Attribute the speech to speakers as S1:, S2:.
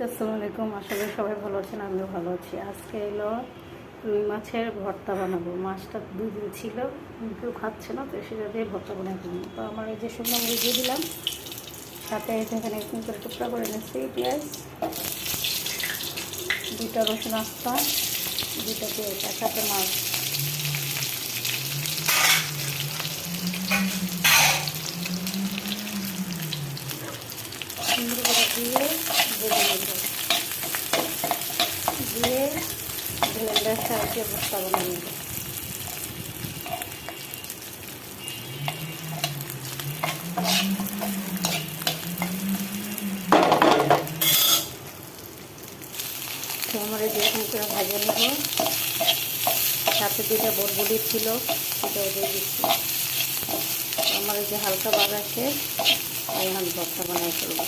S1: আসসালামু আলাইকুম। আসলে সবাই ভালো আছেন, আমিও ভালো আছি। আজকে এলো রুই মাছের ভর্তা বানাবো। মাছটা 2 দিন ছিল, কেউ খাচ্ছে না, তো সেটা দিয়ে ভর্তা বানাবো। তো আমার এই যে শুকনো মরিচ দিয়ে দিলাম, সাথে এখানে এরকম করে টুকরা করে নিচ্ছি পেঁয়াজ, 2টা রসুন আস্তা, 2টা পেঁয়াজ, সাথে মাছ। সুন্দর করে দিয়ে দিয়ে ব্লেন্ডার সাহায্যে ভর্তা বানিয়ে নেব। তো আমার এই যেরকম করে ভাজা নেব, সাথে 2টা বরবটি ছিল, সেটাও দিয়ে দিচ্ছি। আমার এই যে হালকা বাগাসে এখন ভর্তা বানিয়ে ফেলবো।